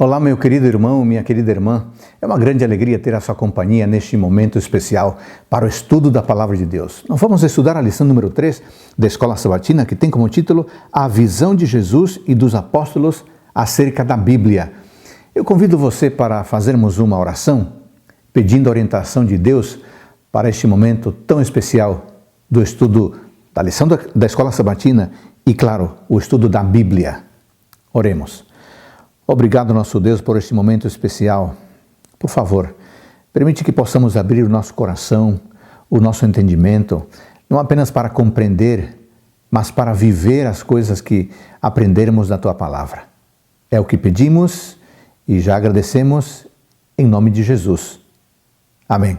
Olá, meu querido irmão, minha querida irmã. É uma grande alegria ter a sua companhia neste momento especial para o estudo da Palavra de Deus. Nós vamos estudar a lição número 3 da Escola Sabatina, que tem como título A Visão de Jesus e dos Apóstolos acerca da Bíblia. Eu convido você para fazermos uma oração, pedindo a orientação de Deus para este momento tão especial do estudo da lição da Escola Sabatina e, claro, o estudo da Bíblia. Oremos. Obrigado, nosso Deus, por este momento especial. Por favor, permite que possamos abrir o nosso coração, o nosso entendimento, não apenas para compreender, mas para viver as coisas que aprendermos da Tua Palavra. É o que pedimos e já agradecemos em nome de Jesus. Amém.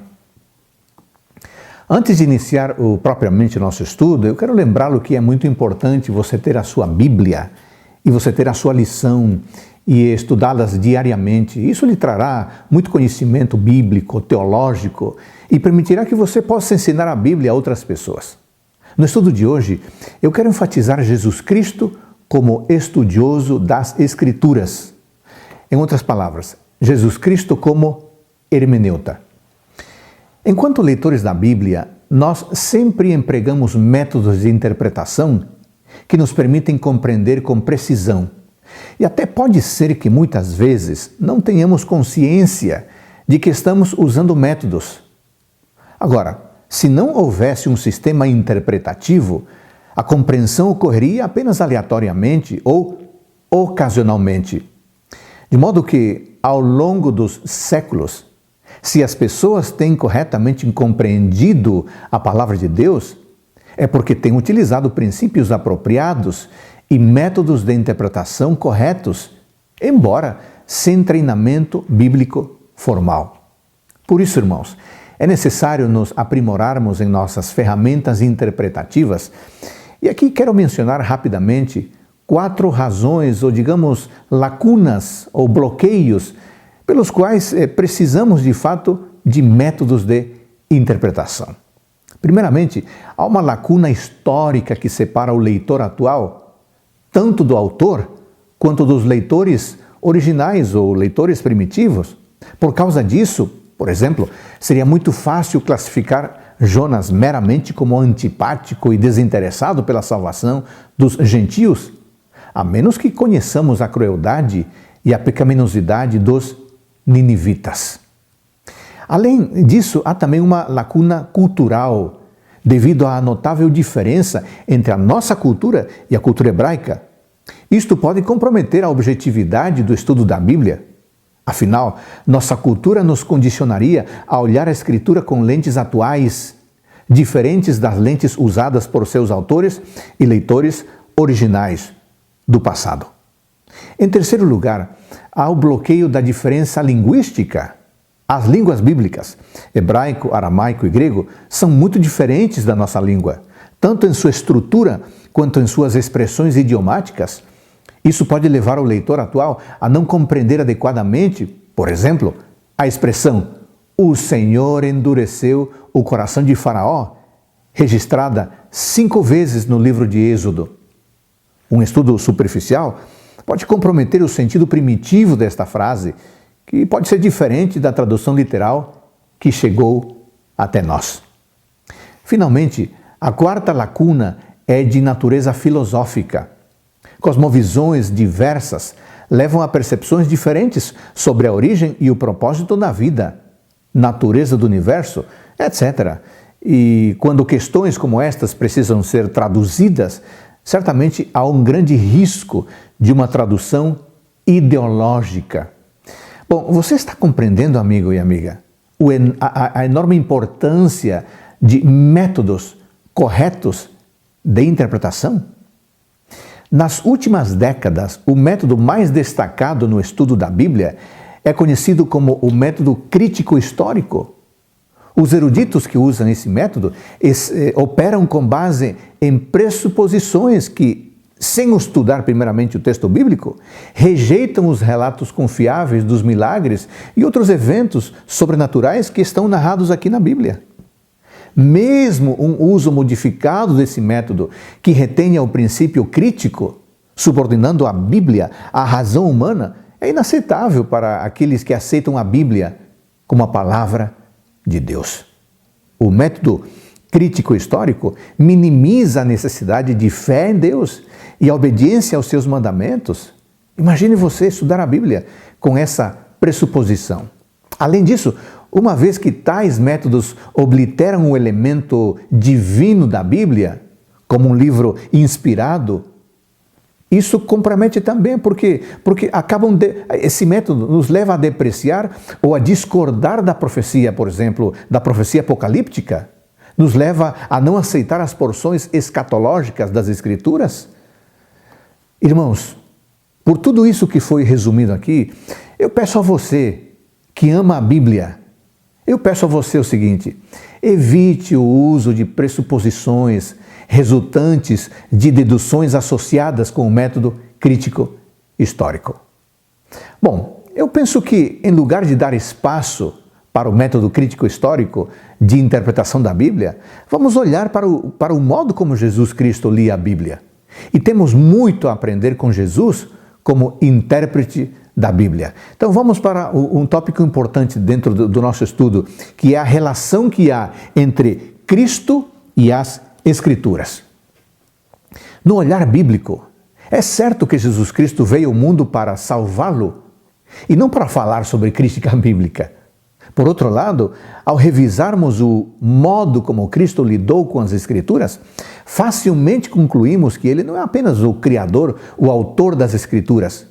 Antes de iniciar propriamente o nosso estudo, eu quero lembrá-lo que é muito importante você ter a sua Bíblia e você ter a sua lição e estudá-las diariamente. Isso lhe trará muito conhecimento bíblico, teológico e permitirá que você possa ensinar a Bíblia a outras pessoas. No estudo de hoje, eu quero enfatizar Jesus Cristo como estudioso das Escrituras. Em outras palavras, Jesus Cristo como hermeneuta. Enquanto leitores da Bíblia, nós sempre empregamos métodos de interpretação que nos permitem compreender com precisão. E até pode ser que muitas vezes não tenhamos consciência de que estamos usando métodos. Agora, se não houvesse um sistema interpretativo, a compreensão ocorreria apenas aleatoriamente ou ocasionalmente. De modo que, ao longo dos séculos, se as pessoas têm corretamente compreendido a palavra de Deus, é porque têm utilizado princípios apropriados e métodos de interpretação corretos, embora sem treinamento bíblico formal. Por isso, irmãos, é necessário nos aprimorarmos em nossas ferramentas interpretativas. E aqui quero mencionar rapidamente 4 razões, ou digamos, lacunas ou bloqueios, pelos quais precisamos, de fato, de métodos de interpretação. Primeiramente, há uma lacuna histórica que separa o leitor atual tanto do autor quanto dos leitores originais ou leitores primitivos. Por causa disso, por exemplo, seria muito fácil classificar Jonas meramente como antipático e desinteressado pela salvação dos gentios, a menos que conheçamos a crueldade e a pecaminosidade dos ninivitas. Além disso, há também uma lacuna cultural, devido à notável diferença entre a nossa cultura e a cultura hebraica. Isto pode comprometer a objetividade do estudo da Bíblia. Afinal, nossa cultura nos condicionaria a olhar a Escritura com lentes atuais, diferentes das lentes usadas por seus autores e leitores originais do passado. Em terceiro lugar, há o bloqueio da diferença linguística. As línguas bíblicas, hebraico, aramaico e grego, são muito diferentes da nossa língua, tanto em sua estrutura quanto em suas expressões idiomáticas. Isso pode levar o leitor atual a não compreender adequadamente, por exemplo, a expressão "O Senhor endureceu o coração de Faraó", registrada 5 vezes no livro de Êxodo. Um estudo superficial pode comprometer o sentido primitivo desta frase, que pode ser diferente da tradução literal que chegou até nós. Finalmente, a quarta lacuna é de natureza filosófica. Cosmovisões diversas levam a percepções diferentes sobre a origem e o propósito da vida, natureza do universo, etc. E quando questões como estas precisam ser traduzidas, certamente há um grande risco de uma tradução ideológica. Bom, você está compreendendo, amigo e amiga, a enorme importância de métodos corretos de interpretação? Nas últimas décadas, o método mais destacado no estudo da Bíblia é conhecido como o método crítico histórico. Os eruditos que usam esse método operam com base em pressuposições que, sem estudar primeiramente o texto bíblico, rejeitam os relatos confiáveis dos milagres e outros eventos sobrenaturais que estão narrados aqui na Bíblia. Mesmo um uso modificado desse método, que retenha o princípio crítico, subordinando a Bíblia à razão humana, é inaceitável para aqueles que aceitam a Bíblia como a palavra de Deus. O método crítico histórico minimiza a necessidade de fé em Deus e a obediência aos seus mandamentos. Imagine você estudar a Bíblia com essa pressuposição. Além disso, uma vez que tais métodos obliteram o elemento divino da Bíblia, como um livro inspirado, isso compromete também, porque esse método nos leva a depreciar ou a discordar da profecia, por exemplo, da profecia apocalíptica, nos leva a não aceitar as porções escatológicas das Escrituras. Irmãos, por tudo isso que foi resumido aqui, eu peço a você que ama a Bíblia, eu peço a você o seguinte: evite o uso de pressuposições resultantes de deduções associadas com o método crítico histórico. Bom, eu penso que em lugar de dar espaço para o método crítico histórico de interpretação da Bíblia, vamos olhar para o modo como Jesus Cristo lia a Bíblia. E temos muito a aprender com Jesus como intérprete da Bíblia. Então vamos para um tópico importante dentro do nosso estudo, que é a relação que há entre Cristo e as Escrituras. No olhar bíblico, é certo que Jesus Cristo veio ao mundo para salvá-lo e não para falar sobre crítica bíblica. Por outro lado, ao revisarmos o modo como Cristo lidou com as Escrituras, facilmente concluímos que ele não é apenas o criador, o autor das Escrituras.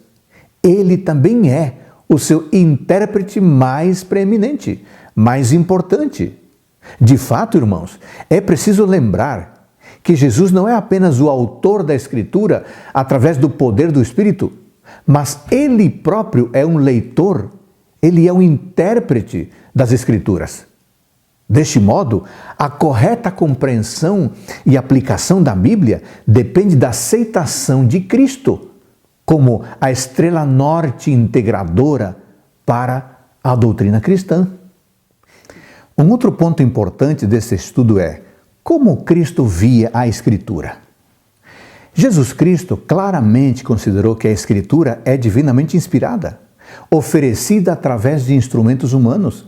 Ele também é o seu intérprete mais preeminente, mais importante. De fato, irmãos, é preciso lembrar que Jesus não é apenas o autor da Escritura através do poder do Espírito, mas ele próprio é um leitor, ele é um intérprete das Escrituras. Deste modo, a correta compreensão e aplicação da Bíblia depende da aceitação de Cristo como a estrela norte integradora para a doutrina cristã. Um outro ponto importante desse estudo é como Cristo via a Escritura. Jesus Cristo claramente considerou que a Escritura é divinamente inspirada, oferecida através de instrumentos humanos.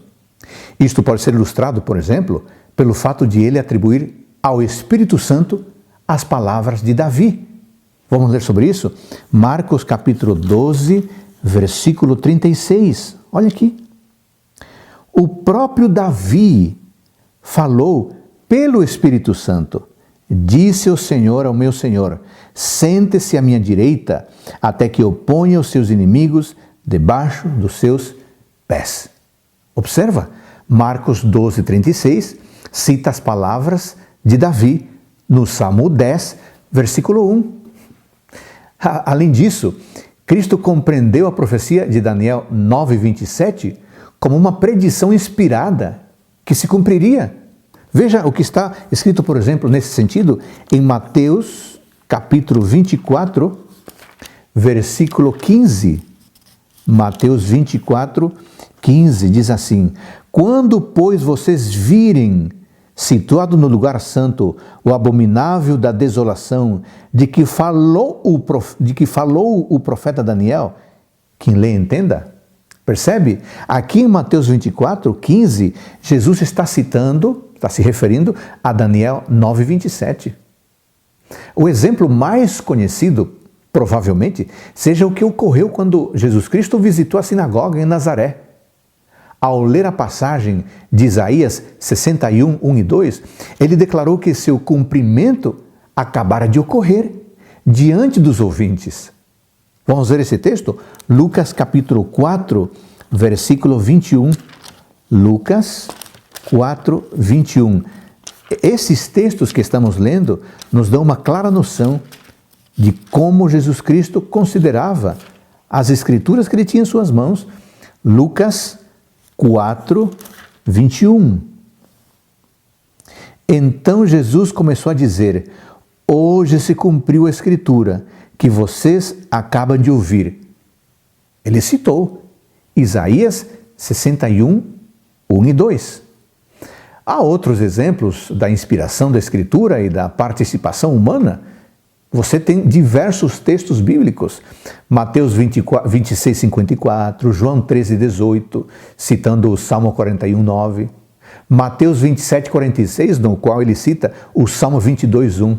Isto pode ser ilustrado, por exemplo, pelo fato de ele atribuir ao Espírito Santo as palavras de Davi. Vamos ler sobre isso? Marcos capítulo 12, versículo 36. Olha aqui. O próprio Davi falou pelo Espírito Santo. Disse o Senhor ao meu Senhor: sente-se à minha direita, até que eu ponha os seus inimigos debaixo dos seus pés. Observa, Marcos 12, 36 cita as palavras de Davi no Salmo 10, versículo 1. Além disso, Cristo compreendeu a profecia de Daniel 9, 27 como uma predição inspirada que se cumpriria. Veja o que está escrito, por exemplo, nesse sentido, em Mateus capítulo 24, versículo 15. Mateus 24, 15 diz assim: quando, pois, vocês virem situado no lugar santo o abominável da desolação de que falou o profeta Daniel, quem lê entenda. Percebe? Aqui em Mateus 24, 15, Jesus está se referindo a Daniel 9, 27. O exemplo mais conhecido, provavelmente, seja o que ocorreu quando Jesus Cristo visitou a sinagoga em Nazaré. Ao ler a passagem de Isaías 61, 1 e 2, ele declarou que seu cumprimento acabara de ocorrer diante dos ouvintes. Vamos ver esse texto? Lucas capítulo 4, versículo 21. Lucas 4, 21. Esses textos que estamos lendo nos dão uma clara noção de como Jesus Cristo considerava as Escrituras que ele tinha em suas mãos. Lucas 4, 21. Então Jesus começou a dizer: hoje se cumpriu a Escritura que vocês acabam de ouvir. Ele citou Isaías 61, 1 e 2. Há outros exemplos da inspiração da Escritura e da participação humana Você tem diversos textos bíblicos, Mateus 26, 54, João 13, 18, citando o Salmo 41, 9, Mateus 27, 46, no qual ele cita o Salmo 22, 1.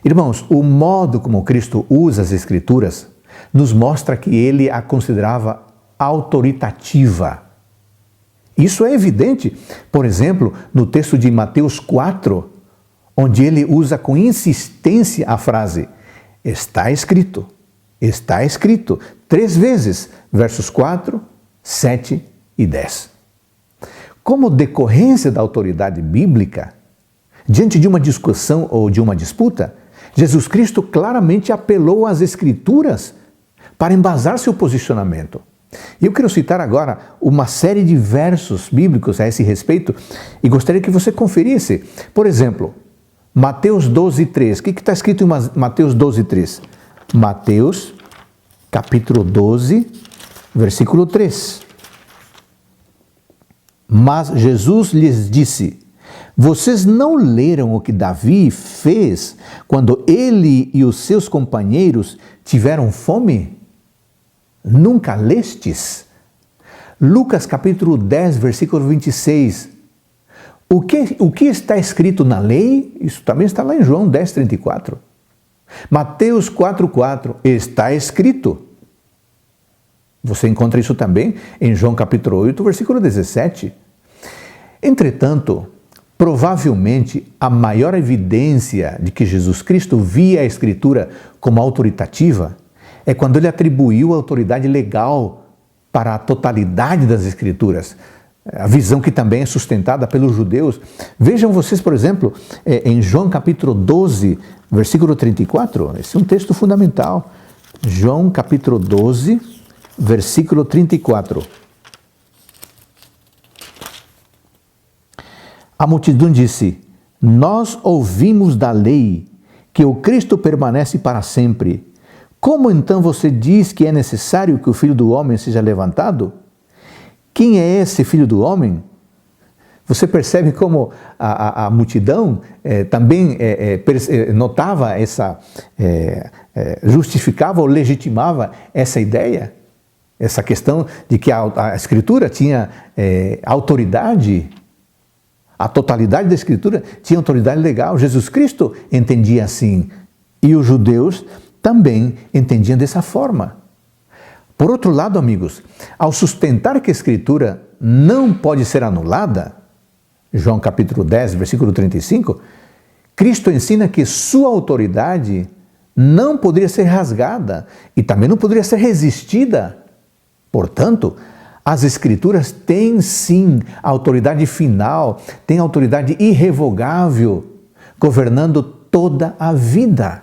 Irmãos, o modo como Cristo usa as Escrituras nos mostra que ele a considerava autoritativa. Isso é evidente, por exemplo, no texto de Mateus 4, onde ele usa com insistência a frase está escrito, 3 vezes, versos 4, 7 e 10. Como decorrência da autoridade bíblica, diante de uma discussão ou de uma disputa, Jesus Cristo claramente apelou às Escrituras para embasar seu posicionamento. E eu quero citar agora uma série de versos bíblicos a esse respeito e gostaria que você conferisse. Por exemplo, Mateus 12, 3. O que está escrito em Mateus 12, 3? Mateus, capítulo 12, versículo 3. Mas Jesus lhes disse: vocês não leram o que Davi fez quando ele e os seus companheiros tiveram fome? Nunca lestes? Lucas capítulo 10, versículo 26. O que está escrito na lei? Isso também está lá em João 10, 34. Mateus 4, 4. Está escrito. Você encontra isso também em João capítulo 8, versículo 17. Entretanto, provavelmente a maior evidência de que Jesus Cristo via a Escritura como autoritativa é quando ele atribuiu a autoridade legal para a totalidade das Escrituras, a visão que também é sustentada pelos judeus. Vejam vocês, por exemplo, em João capítulo 12, versículo 34, esse é um texto fundamental. João capítulo 12, versículo 34. A multidão disse: nós ouvimos da lei que o Cristo permanece para sempre. Como então você diz que é necessário que o Filho do Homem seja levantado? Quem é esse Filho do Homem? Você percebe como a multidão também notava justificava ou legitimava essa ideia? Essa questão de que a Escritura tinha autoridade, a totalidade da Escritura tinha autoridade legal. Jesus Cristo entendia assim e os judeus também entendiam dessa forma. Por outro lado, amigos, ao sustentar que a Escritura não pode ser anulada, João capítulo 10, versículo 35, Cristo ensina que sua autoridade não poderia ser rasgada e também não poderia ser resistida. Portanto, as Escrituras têm sim a autoridade final, têm autoridade irrevogável, governando toda a vida.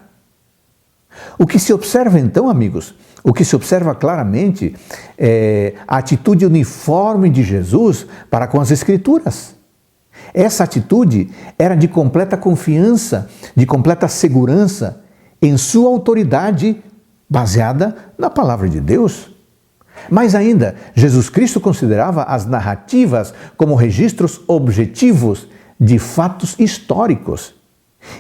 O que se observa então, amigos, o que se observa claramente é a atitude uniforme de Jesus para com as Escrituras. Essa atitude era de completa confiança, de completa segurança em sua autoridade baseada na palavra de Deus. Mais ainda, Jesus Cristo considerava as narrativas como registros objetivos de fatos históricos.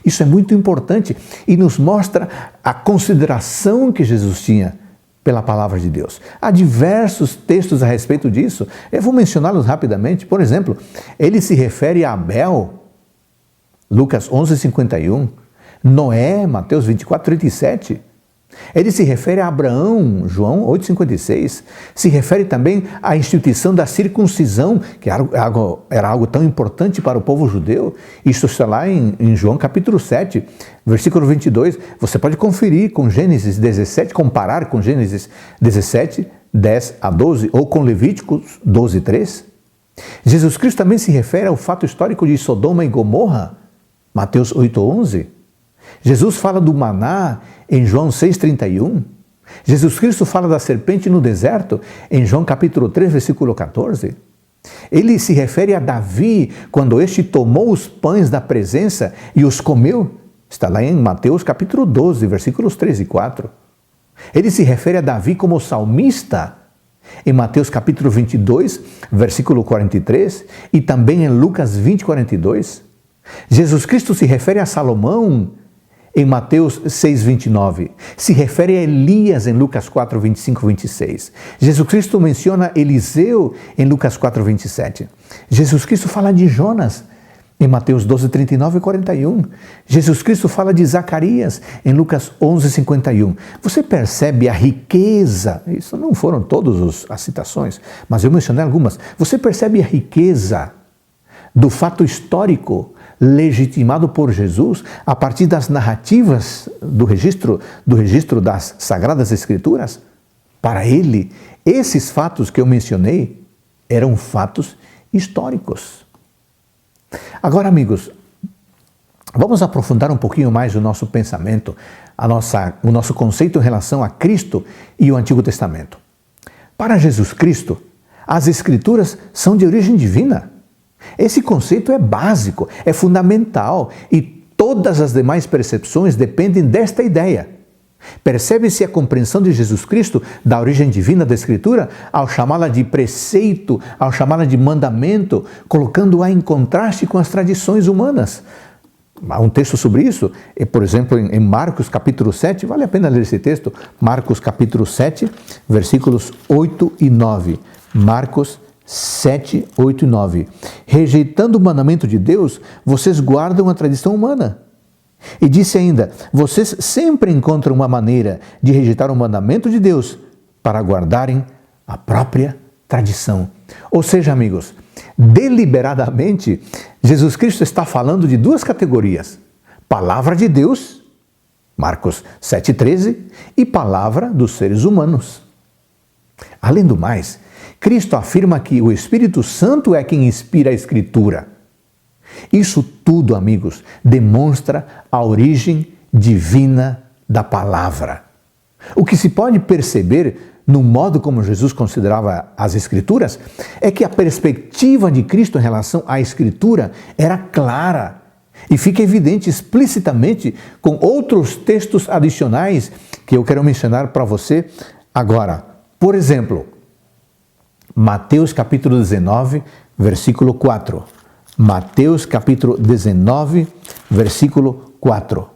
Isso é muito importante e nos mostra a consideração que Jesus tinha pela palavra de Deus. Há diversos textos a respeito disso. Eu vou mencioná-los rapidamente. Por exemplo, ele se refere a Abel, Lucas 11, 51, Noé, Mateus 24, 37. Ele se refere a Abraão, João 8, 56. Se refere também à instituição da circuncisão, que era algo tão importante para o povo judeu. Isso está lá em João capítulo 7, versículo 22. Você pode conferir com Gênesis 17, comparar com Gênesis 17, 10 a 12, ou com Levíticos 12, 3. Jesus Cristo também se refere ao fato histórico de Sodoma e Gomorra, Mateus 8, 11. Jesus fala do maná em João 6,31. Jesus Cristo fala da serpente no deserto em João capítulo 3, versículo 14. Ele se refere a Davi quando este tomou os pães da presença e os comeu. Está lá em Mateus capítulo 12, versículos 3 e 4. Ele se refere a Davi como salmista em Mateus capítulo 22, versículo 43 e também em Lucas 20, 42. Jesus Cristo se refere a Salomão em Mateus 6,29. Se refere a Elias em Lucas 4, 25 e 26. Jesus Cristo menciona Eliseu em Lucas 4, 27. Jesus Cristo fala de Jonas em Mateus 12, 39 e 41. Jesus Cristo fala de Zacarias em Lucas 11, 51. Você percebe a riqueza, isso não foram todas as citações, mas eu mencionei algumas. Você percebe a riqueza do fato histórico legitimado por Jesus a partir das narrativas do registro das Sagradas Escrituras? Para ele, esses fatos que eu mencionei eram fatos históricos. Agora, amigos, vamos aprofundar um pouquinho mais o nosso pensamento, o nosso conceito em relação a Cristo e o Antigo Testamento. Para Jesus Cristo, as Escrituras são de origem divina. Esse conceito é básico, é fundamental e todas as demais percepções dependem desta ideia. Percebe-se a compreensão de Jesus Cristo da origem divina da Escritura ao chamá-la de preceito, ao chamá-la de mandamento, colocando-a em contraste com as tradições humanas. Há um texto sobre isso, por exemplo, em Marcos capítulo 7, vale a pena ler esse texto, Marcos capítulo 7, versículos 8 e 9. Marcos 7, 8 e 9. Rejeitando o mandamento de Deus, vocês guardam a tradição humana. E disse ainda, vocês sempre encontram uma maneira de rejeitar o mandamento de Deus para guardarem a própria tradição. Ou seja, amigos, deliberadamente, Jesus Cristo está falando de duas categorias. Palavra de Deus, Marcos 7,13, e palavra dos seres humanos. Além do mais, Cristo afirma que o Espírito Santo é quem inspira a Escritura. Isso tudo, amigos, demonstra a origem divina da palavra. O que se pode perceber no modo como Jesus considerava as Escrituras é que a perspectiva de Cristo em relação à Escritura era clara e fica evidente explicitamente com outros textos adicionais que eu quero mencionar para você agora. Por exemplo, Mateus capítulo 19, versículo 4. Mateus capítulo 19, versículo 4.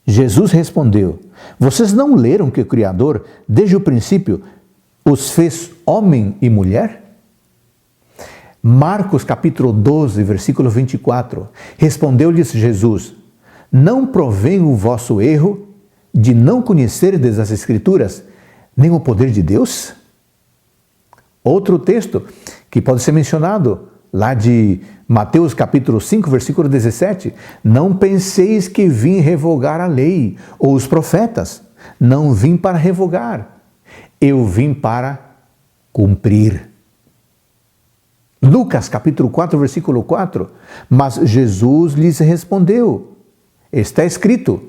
Jesus respondeu, vocês não leram que o Criador, desde o princípio, os fez homem e mulher? Marcos capítulo 12, versículo 24. Respondeu-lhes Jesus, não provém o vosso erro de não conhecerdes as Escrituras, nem o poder de Deus? Outro texto que pode ser mencionado, lá de Mateus capítulo 5, versículo 17, não penseis que vim revogar a lei ou os profetas, não vim para revogar, eu vim para cumprir. Lucas capítulo 4, versículo 4, mas Jesus lhes respondeu, está escrito,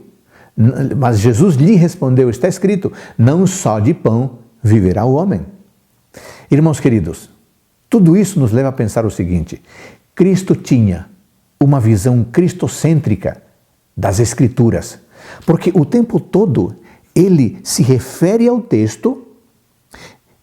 mas Jesus lhe respondeu, está escrito, não só de pão viverá o homem. Irmãos queridos, tudo isso nos leva a pensar o seguinte, Cristo tinha uma visão cristocêntrica das Escrituras, porque o tempo todo ele se refere ao texto,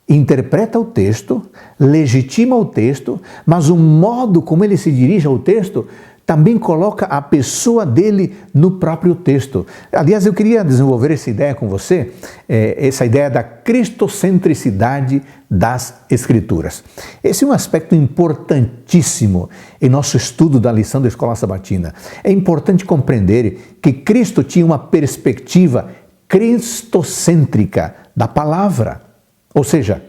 interpreta o texto, legitima o texto, mas o modo como ele se dirige ao texto também coloca a pessoa dele no próprio texto. Aliás, eu queria desenvolver essa ideia com você, essa ideia da cristocentricidade das Escrituras. Esse é um aspecto importantíssimo em nosso estudo da lição da Escola Sabatina. É importante compreender que Cristo tinha uma perspectiva cristocêntrica da palavra. Ou seja,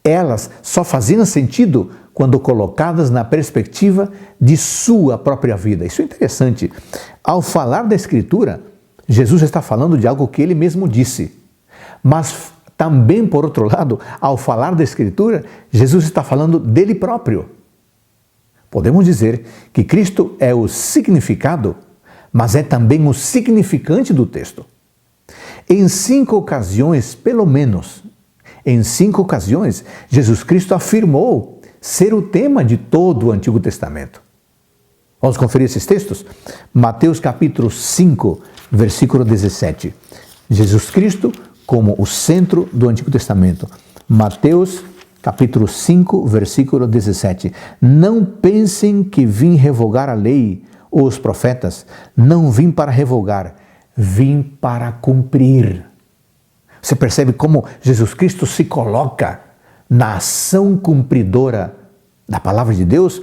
elas só faziam sentido quando colocadas na perspectiva de sua própria vida. Isso é interessante. Ao falar da Escritura, Jesus está falando de algo que ele mesmo disse. Mas também, por outro lado, ao falar da Escritura, Jesus está falando dele próprio. Podemos dizer que Cristo é o significado, mas é também o significante do texto. Em 5 ocasiões, pelo menos, em 5 ocasiões, Jesus Cristo afirmou ser o tema de todo o Antigo Testamento. Vamos conferir esses textos? Mateus capítulo 5, versículo 17. Jesus Cristo como o centro do Antigo Testamento. Mateus capítulo 5, versículo 17. Não pensem que vim revogar a lei os profetas, não vim para revogar, vim para cumprir. Você percebe como Jesus Cristo se coloca na ação cumpridora da palavra de Deus?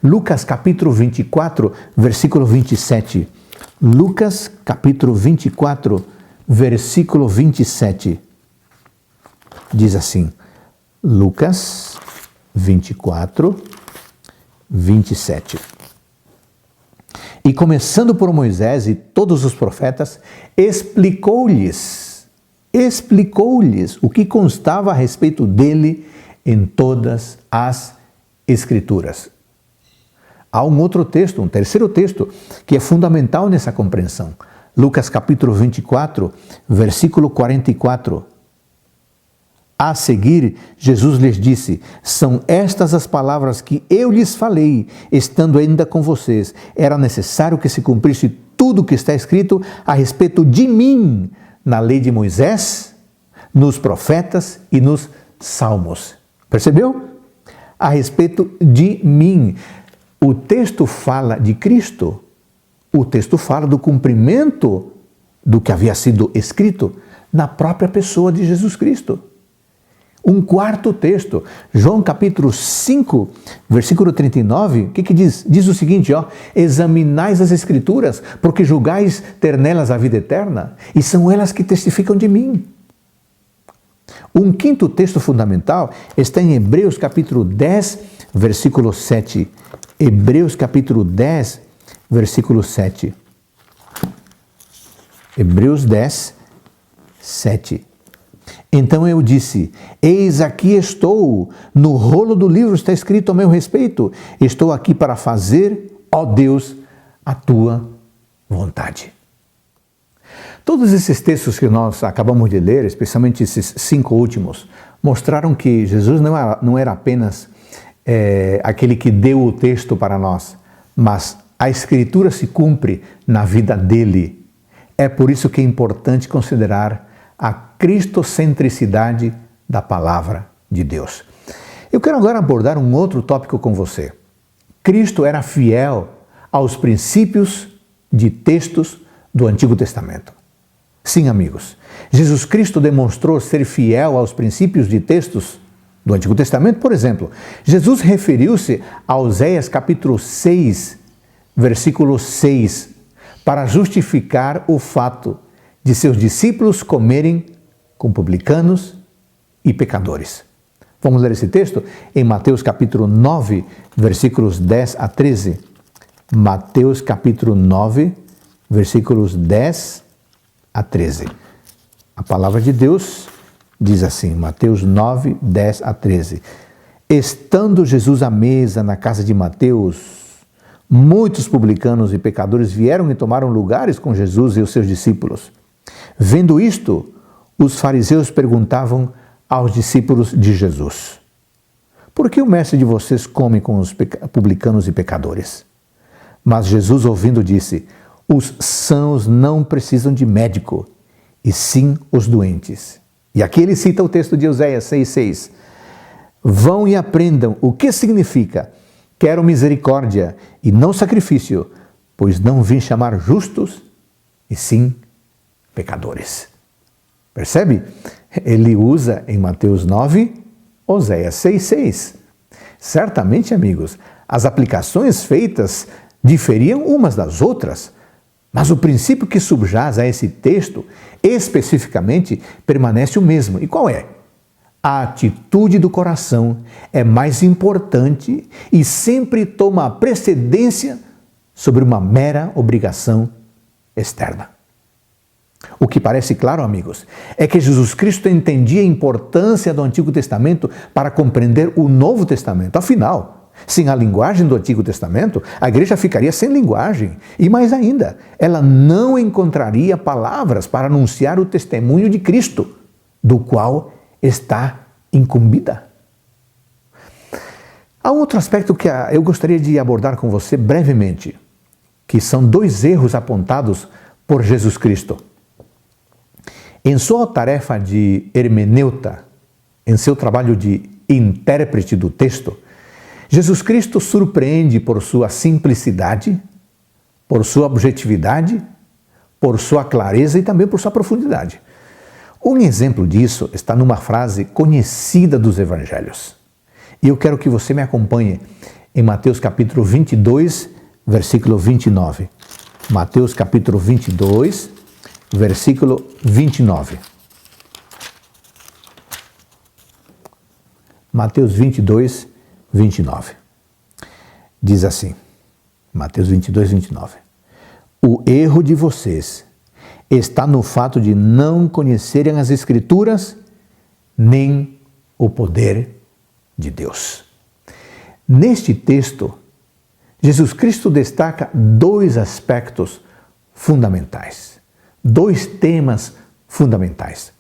Lucas capítulo 24, versículo 27. Lucas capítulo 24, versículo 27. Diz assim, Lucas 24, 27. E começando por Moisés e todos os profetas, explicou-lhes o que constava a respeito dele em todas as Escrituras. Há um outro texto, um terceiro texto, que é fundamental nessa compreensão. Lucas capítulo 24, versículo 44. A seguir, Jesus lhes disse, são estas as palavras que eu lhes falei, estando ainda com vocês. Era necessário que se cumprisse tudo o que está escrito a respeito de mim, na lei de Moisés, nos profetas e nos salmos. Percebeu? A respeito de mim. O texto fala de Cristo. O texto fala do cumprimento do que havia sido escrito na própria pessoa de Jesus Cristo. Um quarto texto, João capítulo 5, versículo 39, o que diz? Diz o seguinte, examinais as Escrituras, porque julgais ter nelas a vida eterna, e são elas que testificam de mim. Um quinto texto fundamental está em Hebreus capítulo 10, versículo 7. Hebreus capítulo 10, versículo 7. Hebreus 10, 7. Então eu disse, eis aqui estou, no rolo do livro está escrito a meu respeito, estou aqui para fazer, ó Deus, a tua vontade. Todos esses textos que nós acabamos de ler, especialmente esses 5 últimos, mostraram que Jesus não era apenas aquele que deu o texto para nós, mas a Escritura se cumpre na vida dele. É por isso que é importante considerar a cristocentricidade da palavra de Deus. Eu quero agora abordar um outro tópico com você. Cristo era fiel aos princípios de textos do Antigo Testamento. Sim, amigos, Jesus Cristo demonstrou ser fiel aos princípios de textos do Antigo Testamento. Por exemplo, Jesus referiu-se a Oséias capítulo 6, versículo 6, para justificar o fato de seus discípulos comerem com publicanos e pecadores. Vamos ler esse texto em Mateus capítulo 9, versículos 10 a 13. Mateus capítulo 9, versículos 10 a 13. A palavra de Deus diz assim, Mateus 9, 10 a 13. Estando Jesus à mesa na casa de Mateus, muitos publicanos e pecadores vieram e tomaram lugares com Jesus e os seus discípulos. Vendo isto, os fariseus perguntavam aos discípulos de Jesus, por que o mestre de vocês come com os publicanos e pecadores? Mas Jesus, ouvindo, disse, os sãos não precisam de médico, e sim os doentes. E aqui ele cita o texto de Oséias 6,6. Vão e aprendam o que significa, quero misericórdia e não sacrifício, pois não vim chamar justos, e sim pecadores. Percebe? Ele usa em Mateus 9, Oséias 6,6. Certamente, amigos, as aplicações feitas diferiam umas das outras, mas o princípio que subjaz a esse texto, especificamente, permanece o mesmo. E qual é? A atitude do coração é mais importante e sempre toma a precedência sobre uma mera obrigação externa. O que parece claro, amigos, é que Jesus Cristo entendia a importância do Antigo Testamento para compreender o Novo Testamento. Afinal, sem a linguagem do Antigo Testamento, a igreja ficaria sem linguagem. E mais ainda, ela não encontraria palavras para anunciar o testemunho de Cristo, do qual está incumbida. Há um outro aspecto que eu gostaria de abordar com você brevemente, que são 2 erros apontados por Jesus Cristo. Em sua tarefa de hermeneuta, em seu trabalho de intérprete do texto, Jesus Cristo surpreende por sua simplicidade, por sua objetividade, por sua clareza e também por sua profundidade. Um exemplo disso está numa frase conhecida dos evangelhos. E eu quero que você me acompanhe em Mateus capítulo 22, versículo 29. Mateus capítulo 22, versículo 29. Mateus 22, 29. Diz assim, Mateus 22, 29. O erro de vocês está no fato de não conhecerem as Escrituras nem o poder de Deus. Neste texto, Jesus Cristo destaca dois aspectos fundamentais, dois temas fundamentais.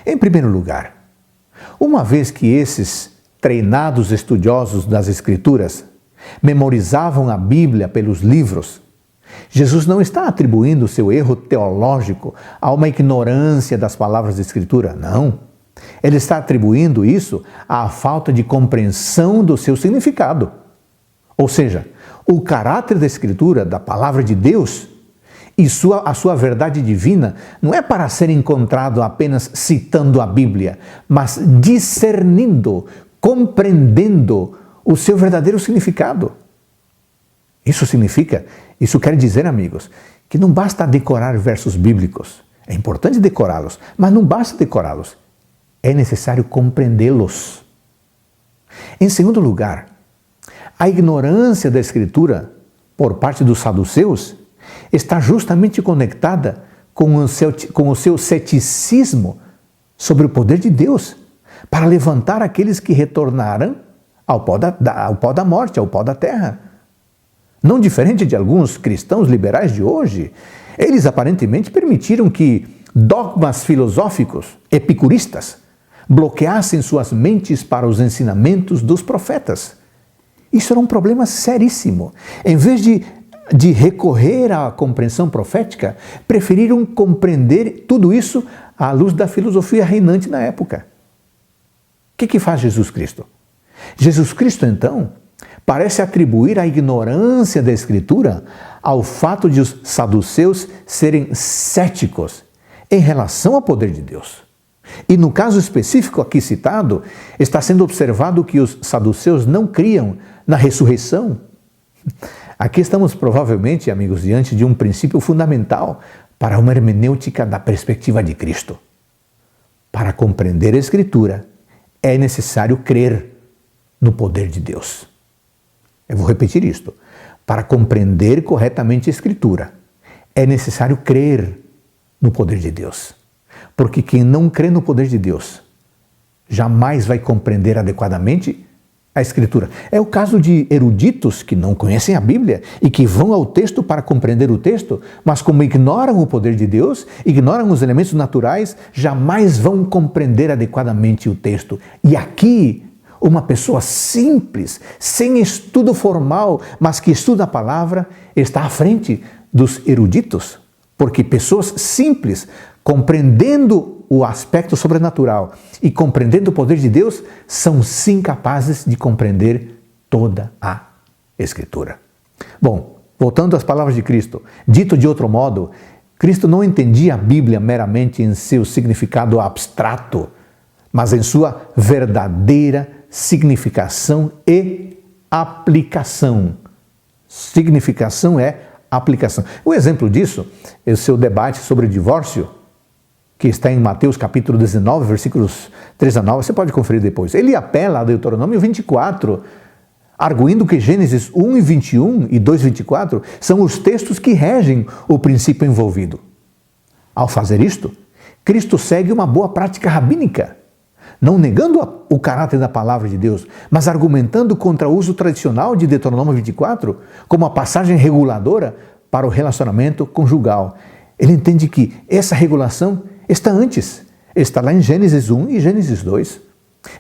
Em primeiro lugar, uma vez que esses treinados estudiosos das Escrituras memorizavam a Bíblia pelos livros, Jesus não está atribuindo seu erro teológico a uma ignorância das palavras da Escritura, não. Ele está atribuindo isso à falta de compreensão do seu significado. Ou seja, o caráter da Escritura, da palavra de Deus, e a sua verdade divina não é para ser encontrado apenas citando a Bíblia, mas discernindo, compreendendo o seu verdadeiro significado. Isso quer dizer, amigos, que não basta decorar versos bíblicos. É importante decorá-los, mas não basta decorá-los. É necessário compreendê-los. Em segundo lugar, a ignorância da Escritura por parte dos saduceus está justamente conectada com o seu ceticismo sobre o poder de Deus para levantar aqueles que retornaram ao pó da morte, ao pó da terra. Não diferente de alguns cristãos liberais de hoje, eles aparentemente permitiram que dogmas filosóficos epicuristas bloqueassem suas mentes para os ensinamentos dos profetas. Isso era um problema seríssimo. Em vez de recorrer à compreensão profética, preferiram compreender tudo isso à luz da filosofia reinante na época. O que faz Jesus Cristo? Jesus Cristo, então, parece atribuir a ignorância da Escritura ao fato de os saduceus serem céticos em relação ao poder de Deus. E no caso específico aqui citado, está sendo observado que os saduceus não criam na ressurreição. Aqui estamos provavelmente, amigos, diante de um princípio fundamental para uma hermenêutica da perspectiva de Cristo. Para compreender a Escritura, é necessário crer no poder de Deus. Eu vou repetir isto. Para compreender corretamente a Escritura, é necessário crer no poder de Deus. Porque quem não crê no poder de Deus jamais vai compreender adequadamente a Escritura. É o caso de eruditos que não conhecem a Bíblia e que vão ao texto para compreender o texto, mas como ignoram o poder de Deus, ignoram os elementos naturais, jamais vão compreender adequadamente o texto. E aqui, uma pessoa simples, sem estudo formal, mas que estuda a palavra, está à frente dos eruditos, porque pessoas simples, compreendendo o aspecto sobrenatural e compreendendo o poder de Deus, são sim capazes de compreender toda a Escritura. Bom, voltando às palavras de Cristo, dito de outro modo, Cristo não entendia a Bíblia meramente em seu significado abstrato, mas em sua verdadeira significação e aplicação. Significação é aplicação. O exemplo disso é o seu debate sobre o divórcio, que está em Mateus capítulo 19, versículos 3 a 9, você pode conferir depois. Ele apela a Deuteronômio 24, arguindo que Gênesis 1 e 21 e 2 e 24 são os textos que regem o princípio envolvido. Ao fazer isto, Cristo segue uma boa prática rabínica, não negando o caráter da palavra de Deus, mas argumentando contra o uso tradicional de Deuteronômio 24 como a passagem reguladora para o relacionamento conjugal. Ele entende que essa regulação está antes, está lá em Gênesis 1 e Gênesis 2.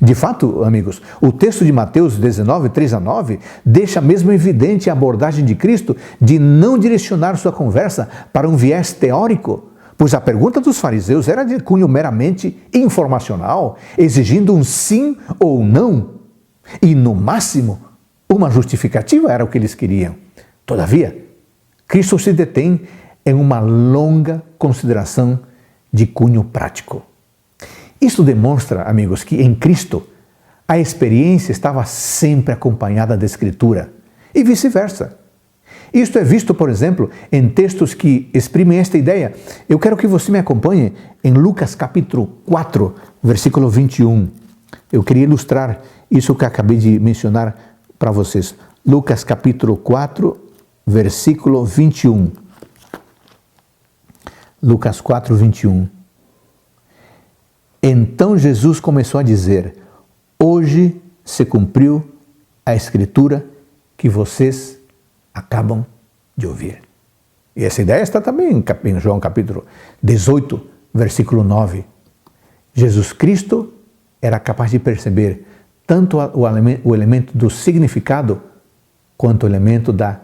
De fato, amigos, o texto de Mateus 19, 3 a 9, deixa mesmo evidente a abordagem de Cristo de não direcionar sua conversa para um viés teórico, pois a pergunta dos fariseus era de cunho meramente informacional, exigindo um sim ou não, e no máximo, uma justificativa era o que eles queriam. Todavia, Cristo se detém em uma longa consideração de cunho prático. Isso demonstra, amigos, que em Cristo a experiência estava sempre acompanhada da Escritura e vice-versa. Isto é visto, por exemplo, em textos que exprimem esta ideia. Eu quero que você me acompanhe em Lucas capítulo 4, versículo 21. Eu queria ilustrar isso que acabei de mencionar para vocês. Lucas capítulo 4, versículo 21. Lucas 4, 21. Então Jesus começou a dizer: hoje se cumpriu a Escritura que vocês acabam de ouvir. E essa ideia está também em João capítulo 18, versículo 9. Jesus Cristo era capaz de perceber tanto o elemento do significado quanto o elemento da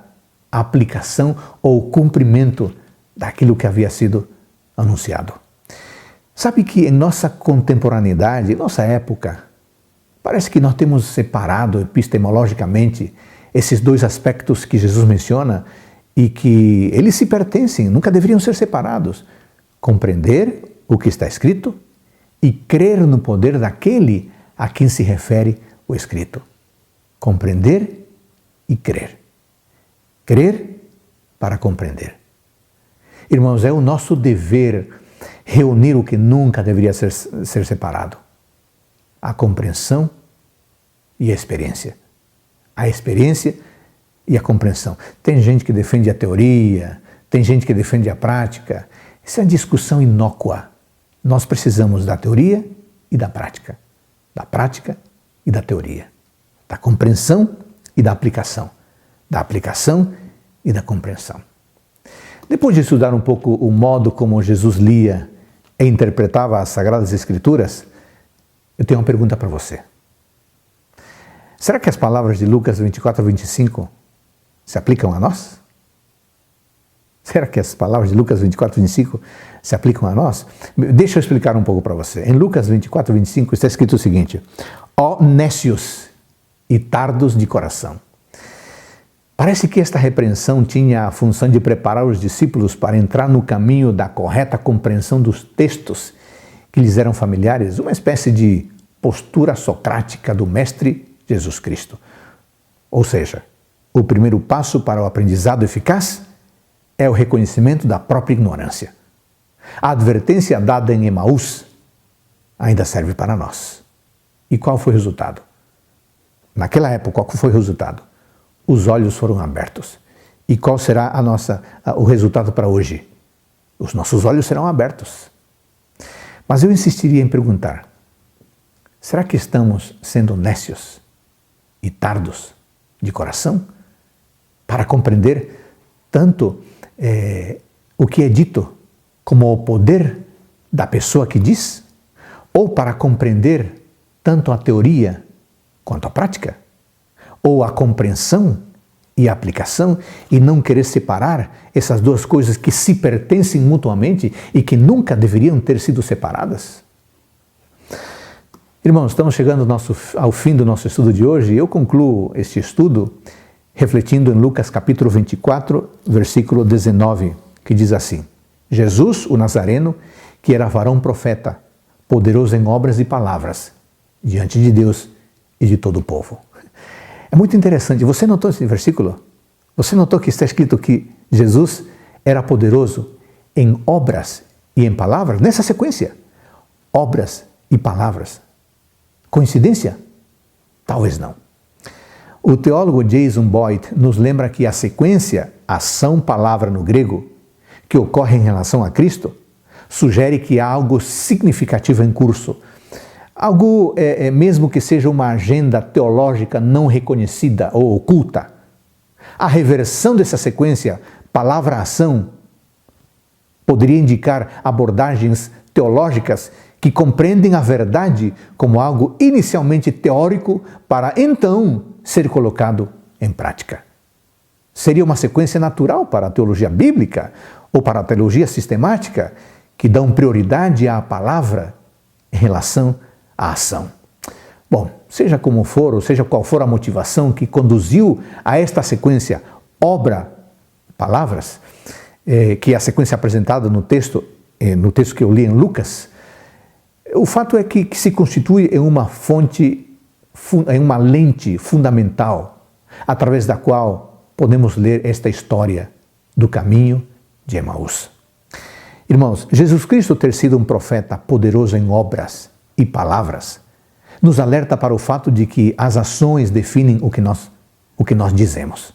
aplicação ou cumprimento daquilo que havia sido anunciado. Sabe que em nossa contemporaneidade, em nossa época, parece que nós temos separado epistemologicamente esses dois aspectos que Jesus menciona e que eles se pertencem, nunca deveriam ser separados. Compreender o que está escrito e crer no poder daquele a quem se refere o escrito. Compreender e crer. Crer para compreender. Irmãos, é o nosso dever reunir o que nunca deveria ser separado: a compreensão e a experiência. A experiência e a compreensão. Tem gente que defende a teoria, tem gente que defende a prática. Isso é uma discussão inócua. Nós precisamos da teoria e da prática e da teoria, da compreensão e da aplicação e da compreensão. Depois de estudar um pouco o modo como Jesus lia e interpretava as Sagradas Escrituras, eu tenho uma pergunta para você. Será que as palavras de Lucas 24 a 25 se aplicam a nós? Será que as palavras de Lucas 24 a 25 se aplicam a nós? Deixa eu explicar um pouco para você. Em Lucas 24 a 25 está escrito o seguinte: ó nécios e tardos de coração. Parece que esta repreensão tinha a função de preparar os discípulos para entrar no caminho da correta compreensão dos textos que lhes eram familiares, uma espécie de postura socrática do Mestre Jesus Cristo. Ou seja, o primeiro passo para o aprendizado eficaz é o reconhecimento da própria ignorância. A advertência dada em Emaús ainda serve para nós. E qual foi o resultado? Naquela época, qual foi o resultado? Os olhos foram abertos. E qual será o resultado para hoje? Os nossos olhos serão abertos. Mas eu insistiria em perguntar: será que estamos sendo nécios e tardos de coração para compreender tanto o que é dito como o poder da pessoa que diz, ou para compreender tanto a teoria quanto a prática, ou a compreensão e a aplicação, e não querer separar essas duas coisas que se pertencem mutuamente e que nunca deveriam ter sido separadas? Irmãos, estamos chegando ao fim do nosso estudo de hoje e eu concluo este estudo refletindo em Lucas capítulo 24, versículo 19, que diz assim: Jesus, o Nazareno, que era varão profeta, poderoso em obras e palavras, diante de Deus e de todo o povo. É muito interessante. Você notou esse versículo? Você notou que está escrito que Jesus era poderoso em obras e em palavras? Nessa sequência, obras e palavras. Coincidência? Talvez não. O teólogo Jason Boyd nos lembra que a sequência ação-palavra no grego, que ocorre em relação a Cristo, sugere que há algo significativo em curso. Algo, mesmo que seja uma agenda teológica não reconhecida ou oculta. A reversão dessa sequência, palavra-ação, poderia indicar abordagens teológicas que compreendem a verdade como algo inicialmente teórico para então ser colocado em prática. Seria uma sequência natural para a teologia bíblica ou para a teologia sistemática que dão prioridade à palavra em relação à ação. Bom, seja como for, ou seja qual for a motivação que conduziu a esta sequência, obra, palavras, que é a sequência apresentada no texto que eu li em Lucas, o fato é que se constitui em uma fonte, em uma lente fundamental, através da qual podemos ler esta história do caminho de Emaús. Irmãos, Jesus Cristo ter sido um profeta poderoso em obras e palavras, nos alerta para o fato de que as ações definem o que nós dizemos.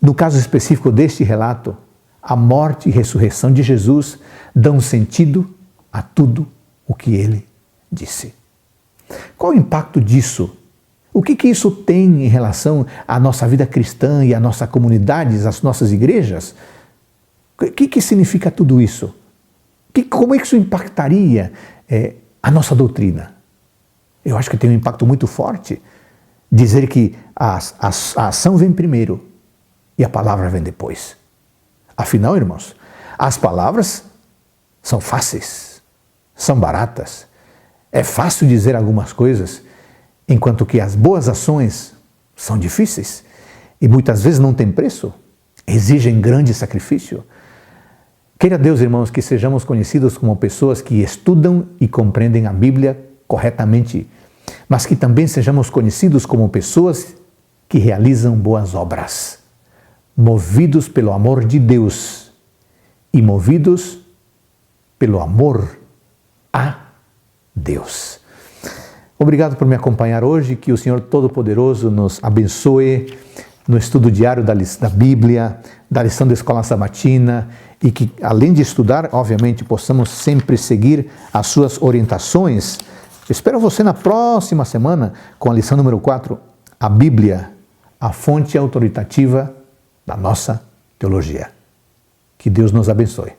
No caso específico deste relato, a morte e ressurreição de Jesus dão sentido a tudo o que ele disse. Qual o impacto disso? O que isso tem em relação à nossa vida cristã e à nossa comunidade, às nossas igrejas? O que significa tudo isso? Como é que isso impactaria a nossa doutrina? Eu acho que tem um impacto muito forte dizer que a ação vem primeiro e a palavra vem depois. Afinal, irmãos, as palavras são fáceis, são baratas. É fácil dizer algumas coisas, enquanto que as boas ações são difíceis e muitas vezes não têm preço, exigem grande sacrifício. Queira Deus, irmãos, que sejamos conhecidos como pessoas que estudam e compreendem a Bíblia corretamente, mas que também sejamos conhecidos como pessoas que realizam boas obras, movidos pelo amor de Deus e movidos pelo amor a Deus. Obrigado por me acompanhar hoje, que o Senhor Todo-Poderoso nos abençoe no estudo diário da Bíblia, da lição da Escola Sabatina, e que, além de estudar, obviamente, possamos sempre seguir as suas orientações. Espero você na próxima semana com a lição número 4, a Bíblia, a fonte autoritativa da nossa teologia. Que Deus nos abençoe.